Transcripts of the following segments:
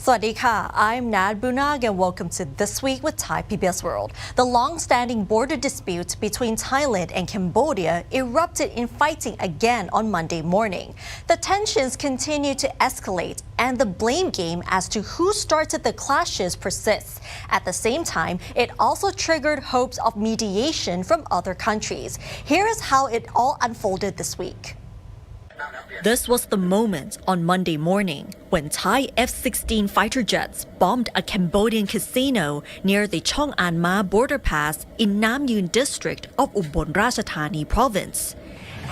Swadika, I'm Nad Bunag and welcome to This Week with Thai PBS World. The long-standing border dispute between Thailand and Cambodia erupted in fighting again on Monday morning. The tensions continue to escalate and the blame game as to who started the clashes persists. At the same time, it also triggered hopes of mediation from other countries. Here is how it all unfolded this week. This was the moment on Monday morning when Thai F-16 fighter jets bombed a Cambodian casino near the Chong An Ma border pass in Nam Yuen district of Ubon Ratchathani province,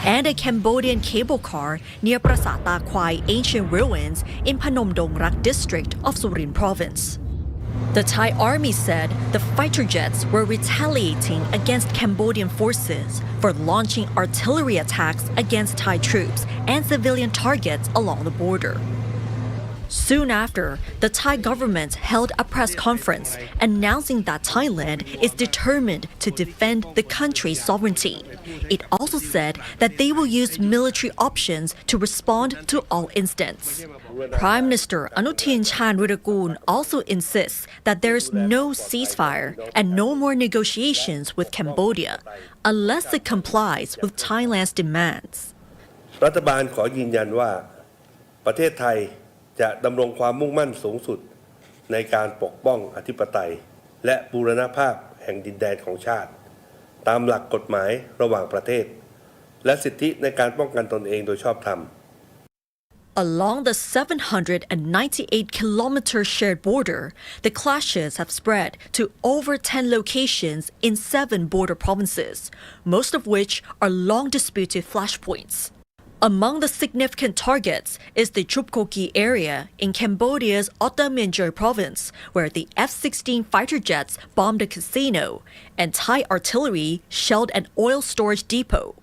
and a Cambodian cable car near Prasat Ta Kwai ancient ruins in Phnom Dong Rak district of Surin province. The Thai army said the fighter jets were retaliating against Cambodian forces for launching artillery attacks against Thai troops and civilian targets along the border. Soon after, the Thai government held a press conference announcing that Thailand is determined to defend the country's sovereignty. It also said that they will use military options to respond to all incidents. Prime Minister Anutin Charnvirakul also insists that there is no ceasefire and no more negotiations with Cambodia unless it complies with Thailand's demands. รัฐบาลขอยืนยันว่าประเทศไทยจะดำรงความมุ่งมั่นสูงสุดในการปกป้องอธิปไตยและบูรณภาพแห่งดินแดนของชาติตามหลักกฎหมายระหว่างประเทศและสิทธิในการป้องกันตนเองโดยชอบธรรม Along the 798-kilometer shared border, the clashes have spread to over 10 locations in 7 border provinces, most of which are long-disputed flashpoints. Among the significant targets is the Chupkoki area in Cambodia's Ottamayenchoi province, where the F-16 fighter jets bombed a casino and Thai artillery shelled an oil storage depot.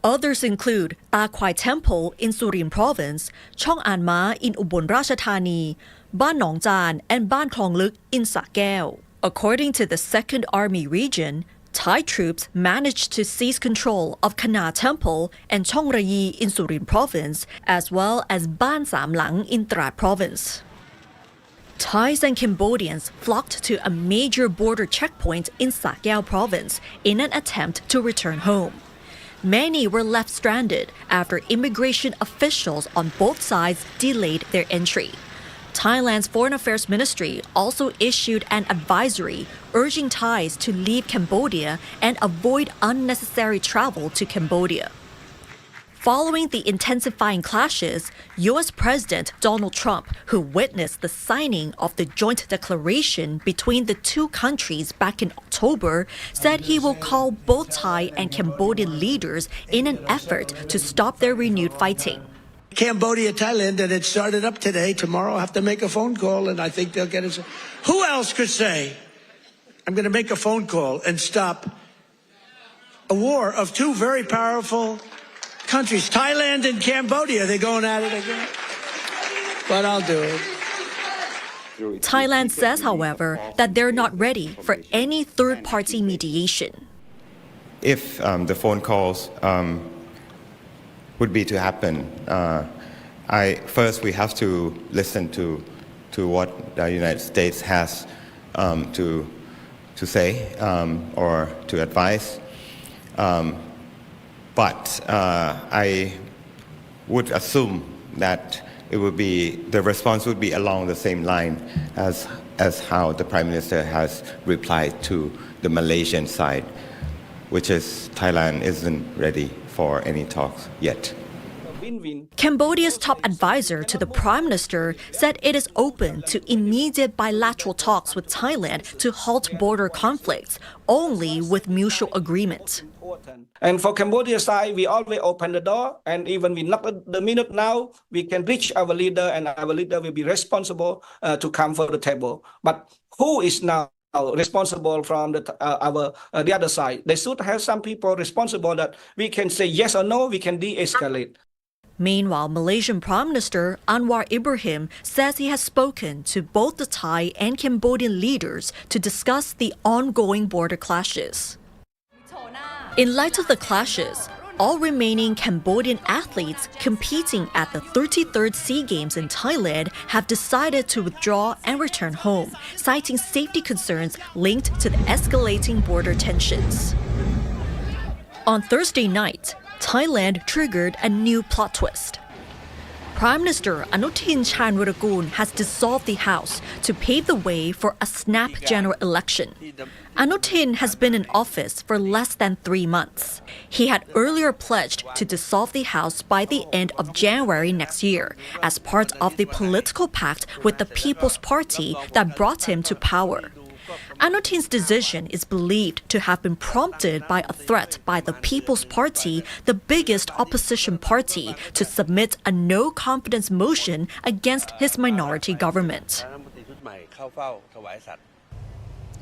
Others include Ta Kwai Temple in Surin province, Chong An Ma in Ubon Ratchathani, Ban Nong Jan and Ban Klong Luk in Sa Kaeo. According to the 2nd Army Region, Thai troops managed to seize control of Kana Temple and Chong Rayi in Surin province, as well as Ban Sam Lang in Trat province. Thais and Cambodians flocked to a major border checkpoint in Sa Kaeo province in an attempt to return home. Many were left stranded after immigration officials on both sides delayed their entry. Thailand's Foreign Affairs Ministry also issued an advisory urging Thais to leave Cambodia and avoid unnecessary travel to Cambodia. Following the intensifying clashes, US President Donald Trump, who witnessed the signing of the joint declaration between the two countries back in October, said he will call both Thai and Cambodian leaders in an effort to stop their renewed fighting. Cambodia, Thailand, and it started up today. Tomorrow I'll have to make a phone call, and I think they'll get it. Who else could say, I'm going to make a phone call and stop a war of two very powerful countries, Thailand and Cambodia? They're going at it again. But I'll do it. Thailand says, however, that they're not ready for any third-party mediation. If the phone calls would be to happen, first we have to listen to what the United States has to say or to advise. But I would assume that the response would be along the same line as how the Prime Minister has replied to the Malaysian side, which is Thailand isn't ready for any talks yet. Cambodia's top advisor to the Prime Minister said it is open to immediate bilateral talks with Thailand to halt border conflicts, only with mutual agreement. And for Cambodia side, we always open the door, and even we knock the minute now, we can reach our leader, and our leader will be responsible to come for the table. But who is now responsible from the other side? They should have some people responsible that we can say yes or no, we can de-escalate. Meanwhile, Malaysian Prime Minister Anwar Ibrahim says he has spoken to both the Thai and Cambodian leaders to discuss the ongoing border clashes. In light of the clashes, all remaining Cambodian athletes competing at the 33rd SEA Games in Thailand have decided to withdraw and return home, citing safety concerns linked to the escalating border tensions. On Thursday night, Thailand triggered a new plot twist. Prime Minister Anutin Charnvirakul has dissolved the House to pave the way for a snap general election. Anutin has been in office for less than 3 months. He had earlier pledged to dissolve the House by the end of January next year as part of the political pact with the People's Party that brought him to power. Anutin's decision is believed to have been prompted by a threat by the People's Party, the biggest opposition party, to submit a no-confidence motion against his minority government.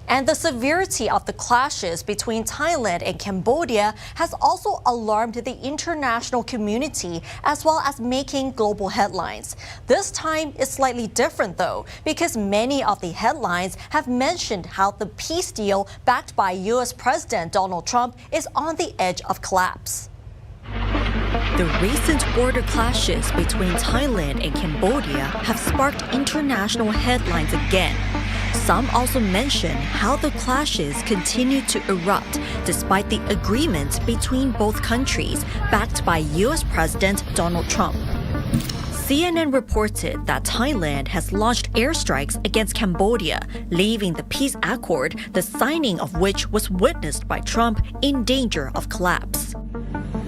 And the severity of the clashes between Thailand and Cambodia has also alarmed the international community as well as making global headlines. This time is slightly different though, because many of the headlines have mentioned how the peace deal backed by US President Donald Trump is on the edge of collapse. The recent border clashes between Thailand and Cambodia have sparked international headlines again. Some also mention how the clashes continue to erupt despite the agreement between both countries backed by US President Donald Trump. CNN reported that Thailand has launched airstrikes against Cambodia, leaving the peace accord, the signing of which was witnessed by Trump, in danger of collapse.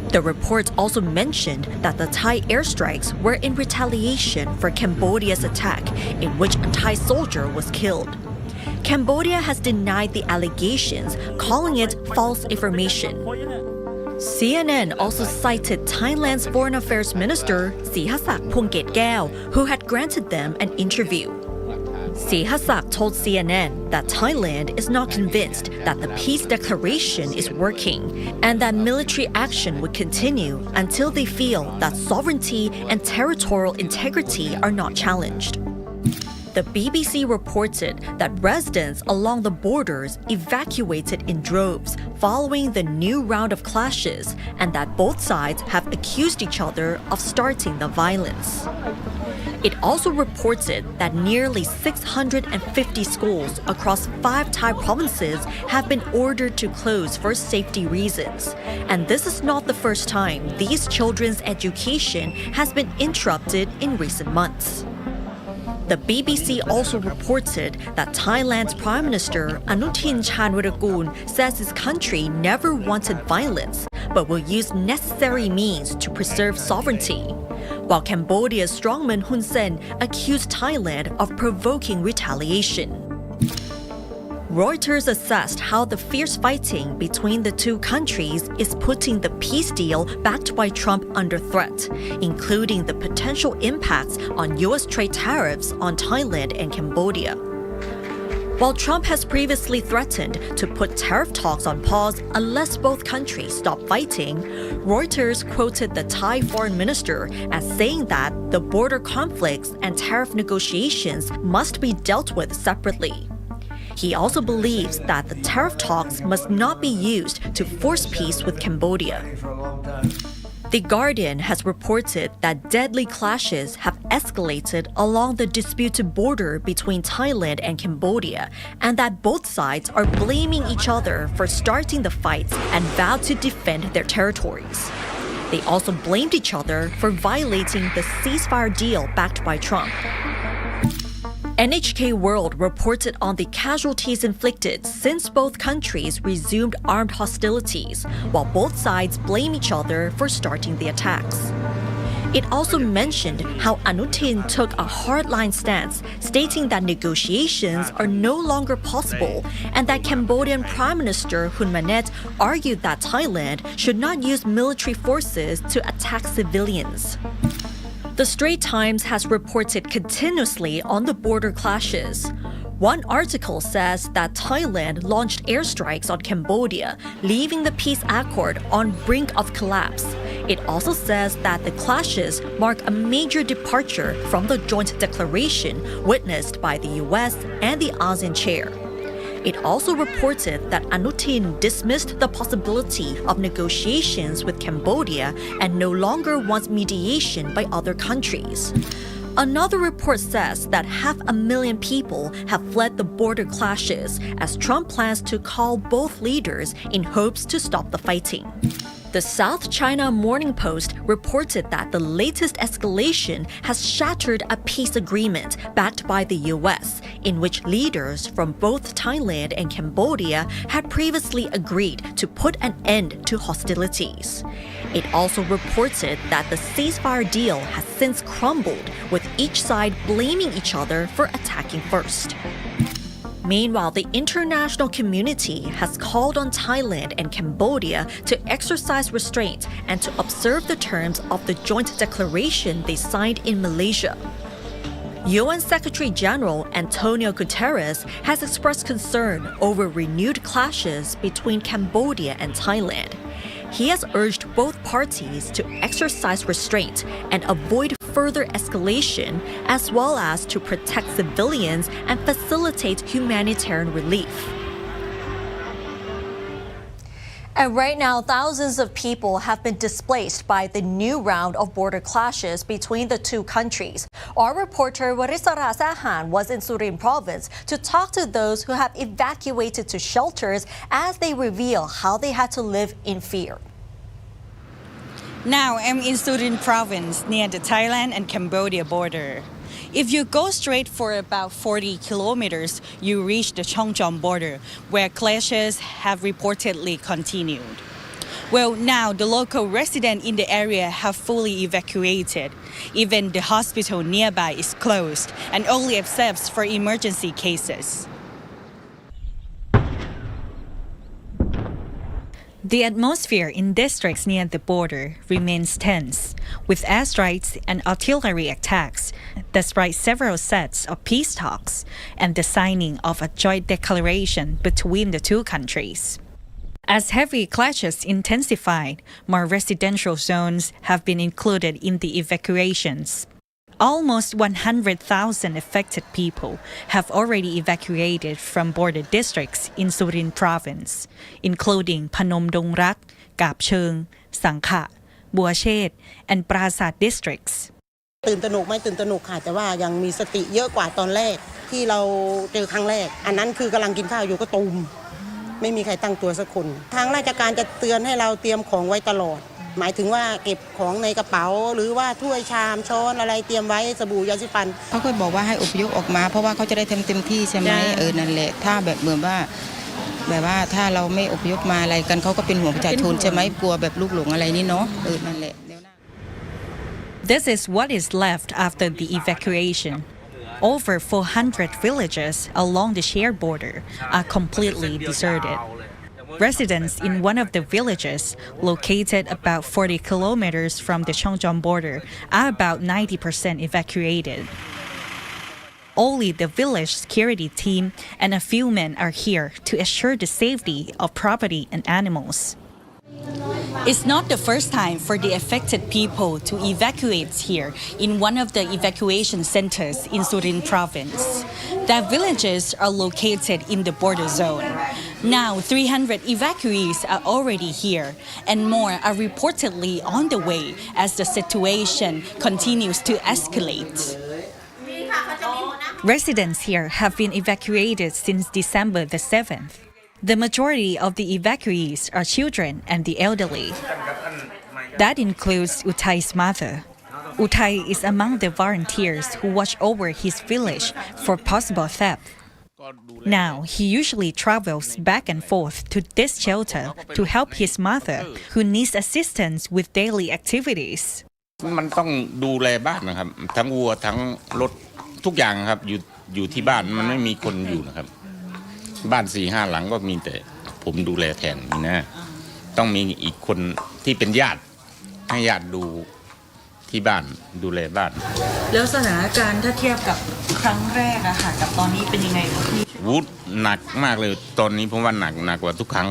The reports also mentioned that the Thai airstrikes were in retaliation for Cambodia's attack, in which a Thai soldier was killed. Cambodia has denied the allegations, calling it false information. CNN also cited Thailand's Foreign Affairs Minister Sihasak Phongketkaew, who had granted them an interview. Sihasak told CNN that Thailand is not convinced that the peace declaration is working and that military action would continue until they feel that sovereignty and territorial integrity are not challenged. The BBC reported that residents along the borders evacuated in droves following the new round of clashes and that both sides have accused each other of starting the violence. It also reported that nearly 650 schools across 5 Thai provinces have been ordered to close for safety reasons. And this is not the first time these children's education has been interrupted in recent months. The BBC also reported that Thailand's Prime Minister Anutin Charnvirakul says his country never wanted violence, but will use necessary means to preserve sovereignty. While Cambodia's strongman Hun Sen accused Thailand of provoking retaliation. Reuters assessed how the fierce fighting between the two countries is putting the peace deal backed by Trump under threat, including the potential impacts on U.S. trade tariffs on Thailand and Cambodia. While Trump has previously threatened to put tariff talks on pause unless both countries stop fighting, Reuters quoted the Thai foreign minister as saying that the border conflicts and tariff negotiations must be dealt with separately. He also believes that the tariff talks must not be used to force peace with Cambodia. The Guardian has reported that deadly clashes have escalated along the disputed border between Thailand and Cambodia, and that both sides are blaming each other for starting the fights and vowed to defend their territories. They also blamed each other for violating the ceasefire deal backed by Trump. NHK World reported on the casualties inflicted since both countries resumed armed hostilities, while both sides blame each other for starting the attacks. It also mentioned how Anutin took a hardline stance, stating that negotiations are no longer possible, and that Cambodian Prime Minister Hun Manet argued that Thailand should not use military forces to attack civilians. The Straits Times has reported continuously on the border clashes. One article says that Thailand launched airstrikes on Cambodia, leaving the peace accord on brink of collapse. It also says that the clashes mark a major departure from the joint declaration witnessed by the US and the ASEAN chair. It also reported that Anutin dismissed the possibility of negotiations with Cambodia and no longer wants mediation by other countries. Another report says that 500,000 people have fled the border clashes as Trump plans to call both leaders in hopes to stop the fighting. The South China Morning Post reported that the latest escalation has shattered a peace agreement backed by the US, in which leaders from both Thailand and Cambodia had previously agreed to put an end to hostilities. It also reported that the ceasefire deal has since crumbled, with each side blaming each other for attacking first. Meanwhile, the international community has called on Thailand and Cambodia to exercise restraint and to observe the terms of the joint declaration they signed in Malaysia. UN Secretary General Antonio Guterres has expressed concern over renewed clashes between Cambodia and Thailand. He has urged both parties to exercise restraint and avoid further escalation, as well as to protect civilians and facilitate humanitarian relief. And right now, thousands of people have been displaced by the new round of border clashes between the two countries. Our reporter Warisara Sahan was in Surin province to talk to those who have evacuated to shelters as they reveal how they had to live in fear. Now I'm in Surin province near the Thailand and Cambodia border. If you go straight for about 40 kilometers, you reach the Chongjom border, where clashes have reportedly continued. Well, now the local residents in the area have fully evacuated. Even the hospital nearby is closed and only accepts for emergency cases. The atmosphere in districts near the border remains tense, with airstrikes and artillery attacks, despite several sets of peace talks and the signing of a joint declaration between the two countries. As heavy clashes intensified, more residential zones have been included in the evacuations. Almost 100,000 affected people have already evacuated from border districts in Surin province, including Phnom Dong Rak, Kap Cheung, Sangkha, Bua Chet, and Prasat districts. ตื่นตระหนกไม่ตื่นตระหนกค่ะแต่ว่ายังมีสติเยอะกว่าตอนแรกที่เราเจอครั้งแรกอันนั้นคือกำลังกินข้าวอยู่ก็ตูมไม่มีใครตั้งตัวสักคนทางราชการจะเตือนให้เราเตรียมของไว้ตลอดหมายถึงว่าเก็บของในกระเป๋าหรือว่าถ้วยชามช้อนอะไรเตรียมไว้สบู่ยาสีฟันเขาเคยบอกว่าให้อพยพออกมาเพราะว่าเขาจะได้เต็มที่ใช่ไหมนั่นแหละถ้าแบบเหมือนว่าถ้าเราไม่อพยพมาอะไรกันเขาก็เป็นห่วงประชาชนใช่ไหมกลัวแบบลูกหลงอะไรนี่เนาะนั่นแหละ This is what is left after the evacuation. Over 400 villages along the shared border are completely deserted. Residents in one of the villages, located about 40 kilometers from the Chongjom border, are about 90% evacuated. Only the village security team and a few men are here to assure the safety of property and animals. It's not the first time for the affected people to evacuate here in one of the evacuation centers in Surin province. The villages are located in the border zone. Now, 300 evacuees are already here, and more are reportedly on the way as the situation continues to escalate. Residents here have been evacuated since December the 7th. The majority of the evacuees are children and the elderly. That includes Utai's mother. Utai is among the volunteers who watch over his village for possible theft. Now, he usually travels back and forth to this shelter to help his mother, who needs assistance with daily activities. มันต้องดูแลบ้านนะครับทั้งวัวทั้งรถทุกอย่างครับอยู่ที่บ้านมันไม่มีคนอยู่นะครับบ้าน 4-5 หลังก็มีแต่ผมดูแลแทนนะต้องมีอีกคนที่เป็นญาติให้ญาติดูที่บ้านดูแลบ้านแล้วสถานการณ์ถ้าเทียบกับครั้งแรกอะค่ะกับตอนนี้เป็นยังไงครับพี่หนักมากเลยตอนนี้ผมว่าหนักกว่าทุกครั้ง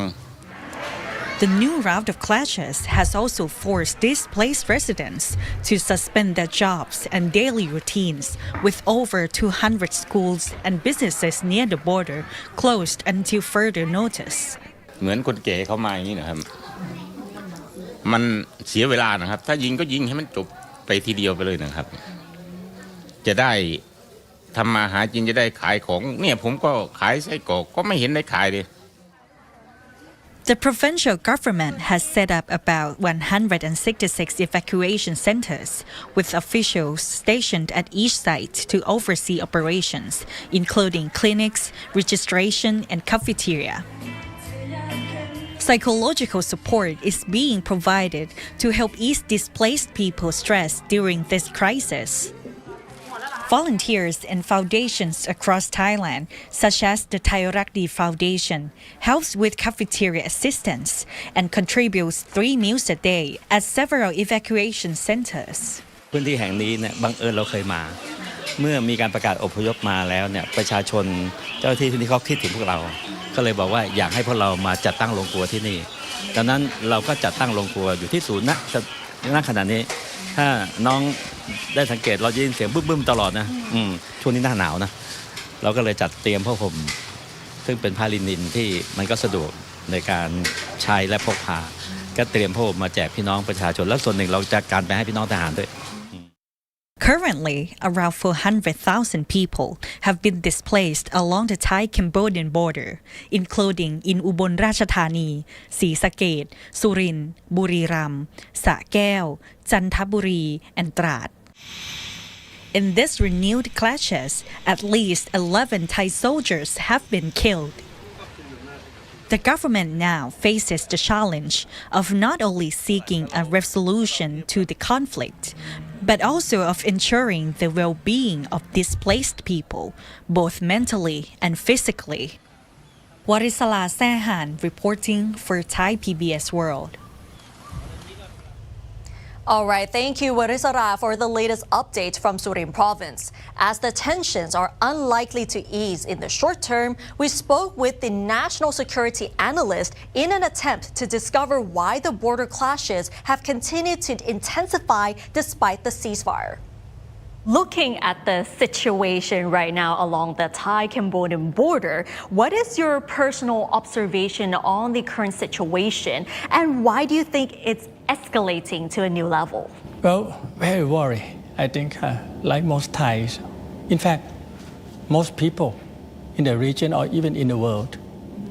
The new round of clashes has also forced displaced residents to suspend their jobs and daily routines, with over 200 schools and businesses near the border closed until further notice. เหมือนคนแก่เขามาอย่างนี้นะครับมันเสียเวลานะครับถ้ายิงก็ยิงให้มันจบไปทีเดียวไปเลยนะครับจะได้ทำมาหากินจะได้ขายของเนี่ยผมก็ขายไส้กรอกก็ไม่เห็นได้ขายเลย The provincial government has set up about 166 evacuation centers, with officials stationed at each site to oversee operations, including clinics, registration, and cafeteria. Psychological support is being provided to help ease displaced people's stress during this crisis. Volunteers and foundations across Thailand, such as the Thairakdi Foundation, helps with cafeteria assistance and contributes 3 meals a day at several evacuation centers. พื้นที่แห่งนี้เนี่ยบังเอิญเราเคยมาเมื่อมีการประกาศอพยพมาแล้วเนี่ยประชาชนเจ้าหน้าที่ที่เขาคิดถึงพวกเราก็เลยบอกว่าอยากให้พวกเรามาจัดตั้งโรงครัวที่นี่ดังนั้นเราก็จัดตั้งโรงครัวอยู่ที่ศูนย์ณขณะนี้ถ้าน้องได้สังเกตเราจะยินเสียงบึ้มๆตลอดนะช่วงนี้หน้าหนาวนะเราก็เลยจัดเตรียมผ้าห่มซึ่งเป็นผ้าลินินที่มันก็สะดวกในการใช้และพกพาก็เตรียมผ้าห่มมาแจกพี่น้องประชาชนและส่วนหนึ่งเราจัดการไปให้พี่น้องทหารด้วย Currently, around 400,000 people have been displaced along the Thai-Cambodian border, including in Ubon Ratchathani,ศรีสะเกษ Surin, Buriram, Sa Kaeo, Chanthaburi, and Trat. In these renewed clashes, at least 11 Thai soldiers have been killed. The government now faces the challenge of not only seeking a resolution to the conflict, but also of ensuring the well-being of displaced people, both mentally and physically. Warisala Sahan reporting for Thai PBS World. All right, thank you, Warisara, for the latest update from Surin Province. As the tensions are unlikely to ease in the short term, we spoke with the national security analyst in an attempt to discover why the border clashes have continued to intensify despite the ceasefire. Looking at the situation right now along the Thai-Cambodian border, what is your personal observation on the current situation, and why do you think it's escalating to a new level? Well, very worried, I think, like most Thais. In fact, most people in the region or even in the world,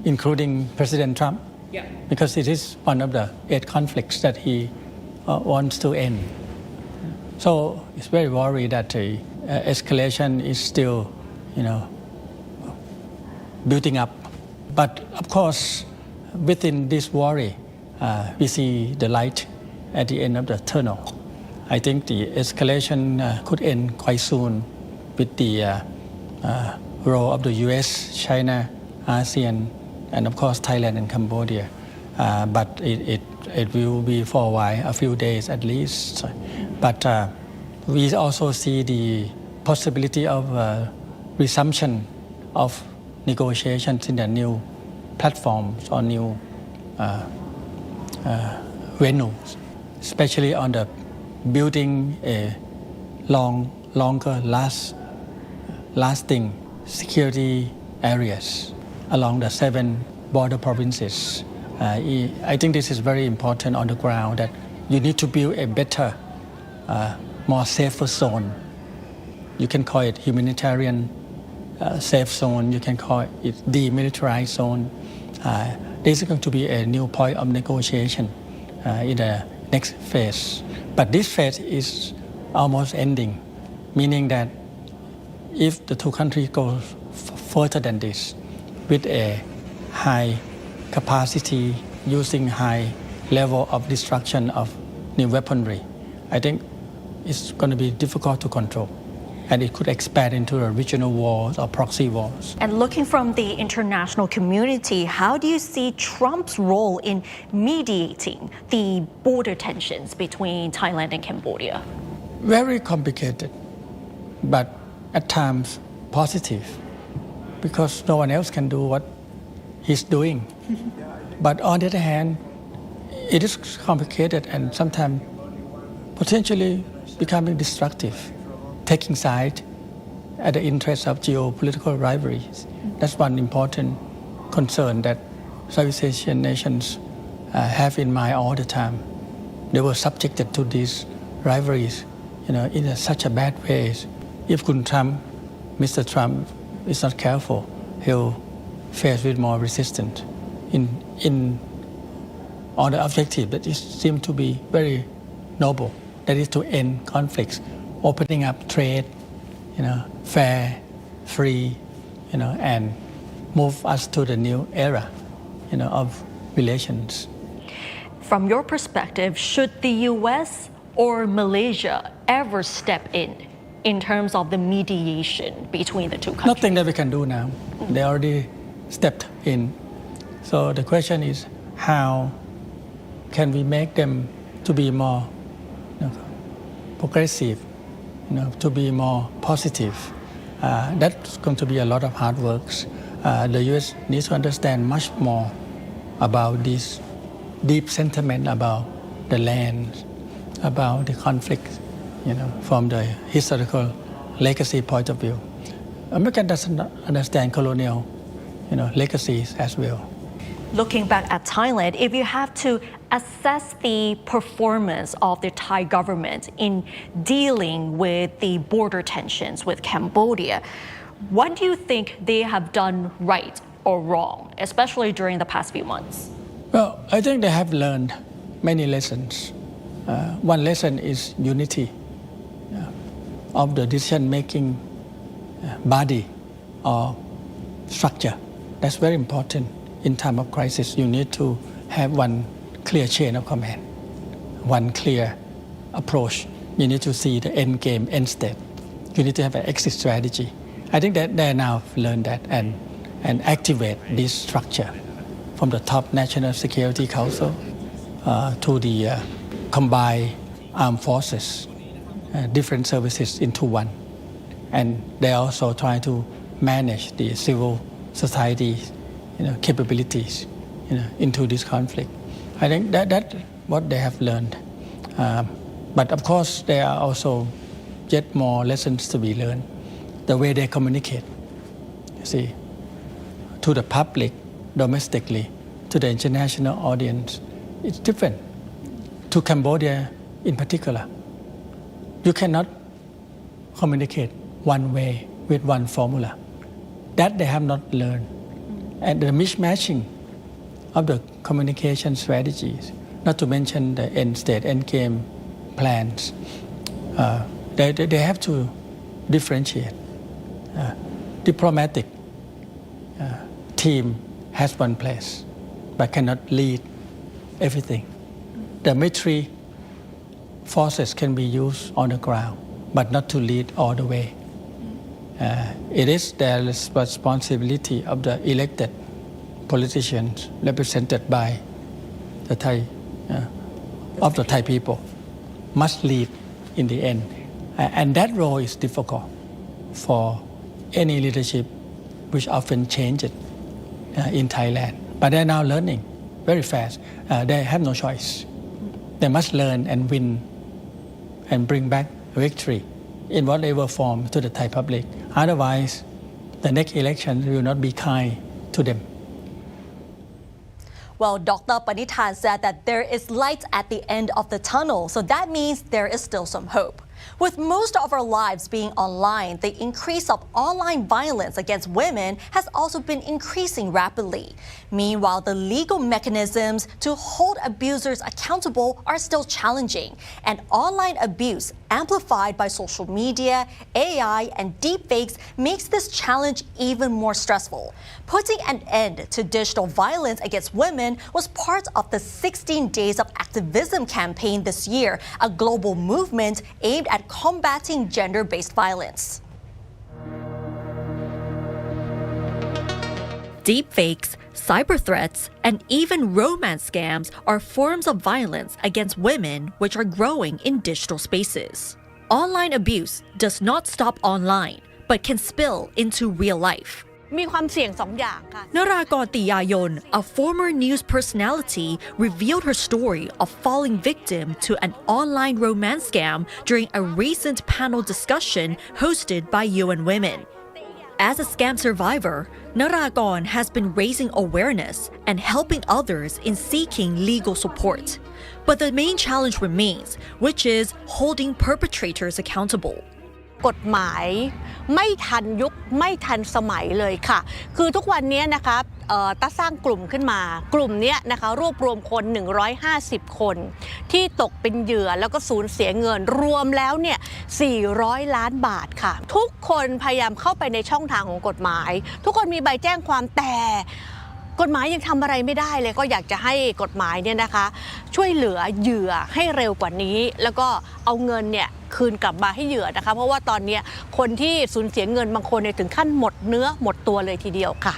including President Trump, because it is one of the 8 conflicts that he wants to end. So it's very worried that the escalation is still, building up. But of course, within this worry, we see the light at the end of the tunnel. I think the escalation could end quite soon with the role of the US, China, ASEAN, and of course Thailand and Cambodia. But it will be for a while, a few days at least. But we also see the possibility of resumption of negotiations in the new platforms or new venues, especially on the building a longer lasting security areas along the 7 border provinces. I think this is very important on the ground, that you need to build a better, more safer zone. You can call it humanitarian safe zone, you can call it demilitarized zone. This is going to be a new point of negotiation in the next phase. But this phase is almost ending, meaning that if the 2 countries go further than this with a high capacity, using high level of destruction of new weaponry, I think it's going to be difficult to control. And it could expand into a regional wars or proxy wars. And looking from the international community, how do you see Trump's role in mediating the border tensions between Thailand and Cambodia? Very complicated, but at times positive, because no one else can do what he's doing. But on the other hand, it is complicated and sometimes potentially becoming destructive, taking side at the interest of geopolitical rivalries. That's one important concern that Southeast Asian nations have in mind all the time. They were subjected to these rivalries, in such a bad way. If Mr. Trump is not careful, he'll face with more resistance on the objective that seems to be very noble, that is to end conflicts, opening up trade, fair, free, and move us to the new era, of relations. From your perspective, should the US or Malaysia ever step in terms of the mediation between the two countries? Nothing that we can do now. They already stepped in. So the question is, how can we make them to be more progressive, to be more positive? That's going to be a lot of hard work. The U.S. needs to understand much more about this deep sentiment about the land, about the conflict, from the historical legacy point of view. America doesn't understand colonial, legacies as well. Looking back at Thailand, if you have to assess the performance of the Thai government in dealing with the border tensions with Cambodia, what do you think they have done right or wrong, especially during the past few months? Well, I think they have learned many lessons. One lesson is unity of the decision-making body or structure. That's very important. In time of crisis, you need to have one clear chain of command, one clear approach. You need to see the end game, end state. You need to have an exit strategy. I think that they now learned that and activate this structure from the top National Security Council to the combined armed forces, different services into one. And they also try to manage the civil society capabilities into this conflict. I think that's what they have learned. But of course, there are also yet more lessons to be learned. The way they communicate, to the public, domestically, to the international audience, it's different. To Cambodia in particular, you cannot communicate one way with one formula. That they have not learned. And the mismatching of the communication strategies, not to mention the end state, end game plans, they have to differentiate. Diplomatic team has one place, but cannot lead everything. The military forces can be used on the ground, but not to lead all the way. It is their responsibility of the elected politicians represented by the Thai, of the Thai people, must lead in the end. And that role is difficult for any leadership, which often changes in Thailand. But they're now learning very fast. They have no choice. They must learn and win and bring back victory in whatever form to the Thai public. Otherwise, the next election will not be kind to them. Well, Dr. Panitan said that there is light at the end of the tunnel, so that means there is still some hope. With most of our lives being online, the increase of online violence against women has also been increasing rapidly. Meanwhile, the legal mechanisms to hold abusers accountable are still challenging, and online abuse amplified by social media, AI, and deepfakes makes this challenge even more stressful. Putting an end to digital violence against women was part of the 16 Days of Activism campaign this year, a global movement aimed at combating gender-based violence. Deepfakes, cyber threats, and even romance scams are forms of violence against women which are growing in digital spaces. Online abuse does not stop online, but can spill into real life. มีความเสี่ยง2 อย่างค่ะ Naragon Tiyayon, a former news personality, revealed her story of falling victim to an online romance scam during a recent panel discussion hosted by UN Women. As a scam survivor, Naragon has been raising awareness and helping others in seeking legal support. But the main challenge remains, which is holding perpetrators accountable. กฎหมายไม่ทันยุคไม่ทันสมัยเลยค่ะคือทุกวันนี้นะคะตั้งสร้างกลุ่มขึ้นมากลุ่มนี้นะคะรวบรวมคน150 คนที่ตกเป็นเหยื่อแล้วก็สูญเสียเงินรวมแล้วเนี่ย400 ล้านบาทค่ะทุกคนพยายามเข้าไปในช่องทางของกฎหมายทุกคนมีใบแจ้งความแต่กฎหมายยังทำอะไรไม่ได้เลยก็อยากจะให้กฎหมายเนี่ยนะคะช่วยเหลือเหยื่อให้เร็วกว่านี้แล้วก็เอาเงินเนี่ยคืนกลับมาให้เหยื่อนะคะเพราะว่าตอนนี้คนที่สูญเสียเงินบางคนเนี่ยถึงขั้นหมดเนื้อหมดตัวเลยทีเดียวค่ะ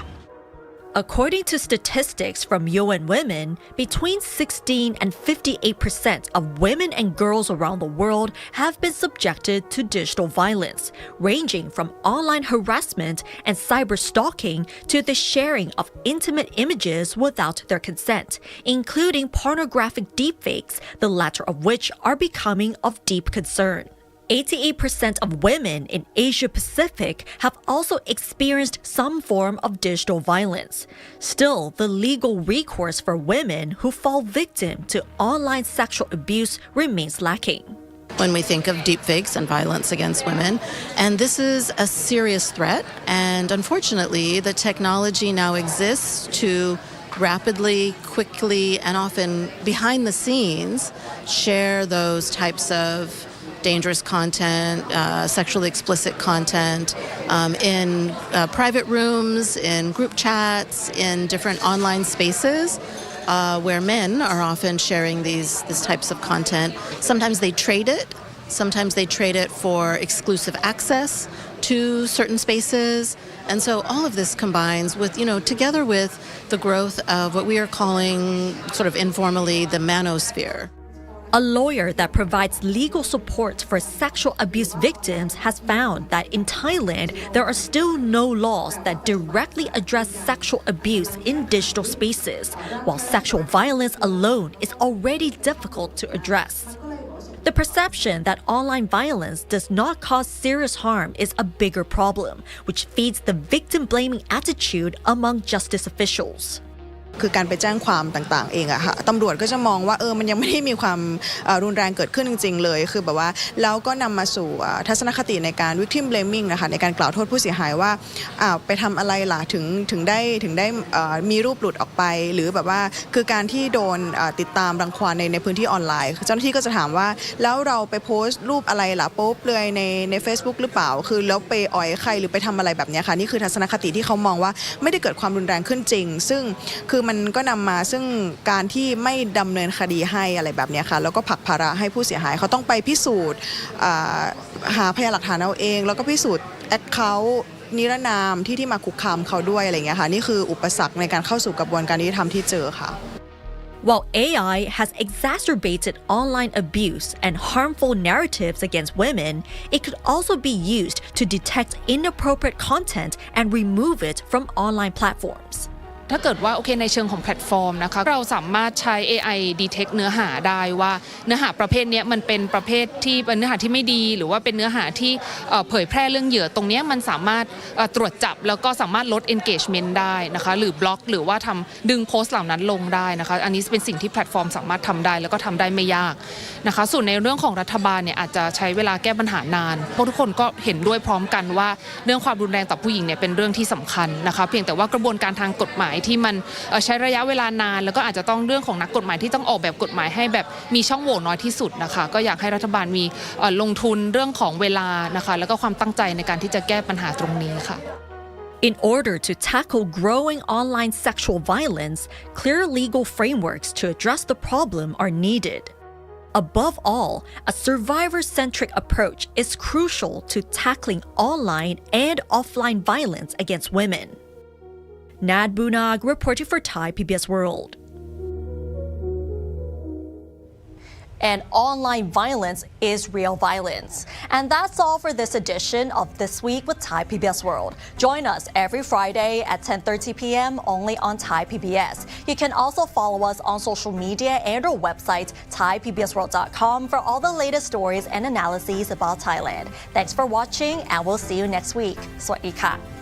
According to statistics from UN Women, between 16 and 58% of women and girls around the world have been subjected to digital violence, ranging from online harassment and cyber stalking to the sharing of intimate images without their consent, including pornographic deepfakes, the latter of which are becoming of deep concern. 88% of women in Asia Pacific have also experienced some form of digital violence. Still, the legal recourse for women who fall victim to online sexual abuse remains lacking. When we think of deepfakes and violence against women, and this is a serious threat, and unfortunately, the technology now exists to rapidly, quickly, and often behind the scenes share those types of dangerous content, sexually explicit content in private rooms, in group chats, in different online spaces where men are often sharing these types of content. Sometimes they trade it. Sometimes they trade it for exclusive access to certain spaces. And so all of this combines with, together with the growth of what we are calling sort of informally the manosphere. A lawyer that provides legal support for sexual abuse victims has found that in Thailand, there are still no laws that directly address sexual abuse in digital spaces, while sexual violence alone is already difficult to address. The perception that online violence does not cause serious harm is a bigger problem, which feeds the victim-blaming attitude among justice officials. คือการไปแจ้งความต่างๆเองอะค่ะตำรวจก็จะมองว่ามันยังไม่ได้มีความรุนแรงเกิดขึ้นจริงๆเลยคือแบบว่าแล้วก็นำมาสู่ทัศนคติในการ victim blaming นะคะในการกล่าวโทษผู้เสียหายว่าไปทำอะไรล่ะถึงได้มีรูปหลุดออกไปหรือแบบว่าคือการที่โดนติดตามรังควานในพื้นที่ออนไลน์เจ้าหน้าที่ก็จะถามว่าแล้วเราไปโพสต์รูปอะไรล่ะโป๊เปลือยใน Facebook หรือเปล่าคือแล้วไปอ่อยใครหรือไปทำอะไรแบบนี้ค่ะนี่คือทัศนคติที่เขามองว่าไม่ได้เกิดความรุนแรงขึ้นจริงซึ่งคือมันก็นำมาซึ่งการที่ไม่ดำเนินคดีให้อะไรแบบนี้ค่ะแล้วก็ผลักภาระให้ผู้เสียหายเขาต้องไปพิสูจน์หาพยานหลักฐานเอาเองแล้วก็พิสูจน์แอคเคาท์นิรนามที่มาคุกคามเขาด้วยอะไรอย่างเงี้ยค่ะนี่คืออุปสรรคในการเข้าสู่กระบวนการยุติธรรมที่เจอค่ะ While AI has exacerbated online abuse and harmful narratives against women, it could also be used to detect inappropriate content and remove it from online platforms. ถ้าเกิดว่าในเชิงของแพลตฟอร์มนะคะเราสามารถใช้ AI detect เนื้อหาได้ว่าเนื้อหาประเภทนี้มันเป็นประเภทที่เป็นเนื้อหาที่ไม่ดีหรือว่าเป็นเนื้อหาที่เผยแพร่เรื่องเหยื่อตรงนี้มันสามารถตรวจจับแล้วก็สามารถลด engagement ได้นะคะหรือบล็อกหรือว่าดึงโพสต์เหล่านั้นลงได้นะคะอันนี้เป็นสิ่งที่แพลตฟอร์มสามารถทำได้แล้วก็ทำได้ไม่ยากนะคะส่วนในเรื่องของรัฐบาลเนี่ยอาจจะใช้เวลาแก้ปัญหานานเพราะทุกคนก็เห็นด้วยพร้อมกันว่าเรื่องความรุนแรงต่อผู้หญิงเนี่ยเป็นเรื่องที่สำคัญนะคะเพียงแต่ว่ากระบวนการทางกฎหมายที่มันใช้ระยะเวลานานแล้วก็อาจจะต้องเรื่องของนักกฎหมายที่ต้องออกแบบกฎหมายให้แบบมีช่องโหว่น้อยที่สุดนะคะก็อยากให้รัฐบาลมีลงทุนเรื่องของเวลานะคะแล้วก็ความตั้งใจในการที่จะแก้ปัญหาตรงนี้ค่ะ In order to tackle growing online sexual violence, clear legal frameworks to address the problem are needed. Above all, a survivor-centric approach is crucial to tackling online and offline violence against women. Nad Bunag reporting for Thai PBS World. And online violence is real violence. And that's all for this edition of This Week with Thai PBS World. Join us every Friday at 10:30 p.m. only on Thai PBS. You can also follow us on social media and our website, thaipbsworld.com, for all the latest stories and analyses about Thailand. Thanks for watching, and we'll see you next week. สวัสดีค่ะ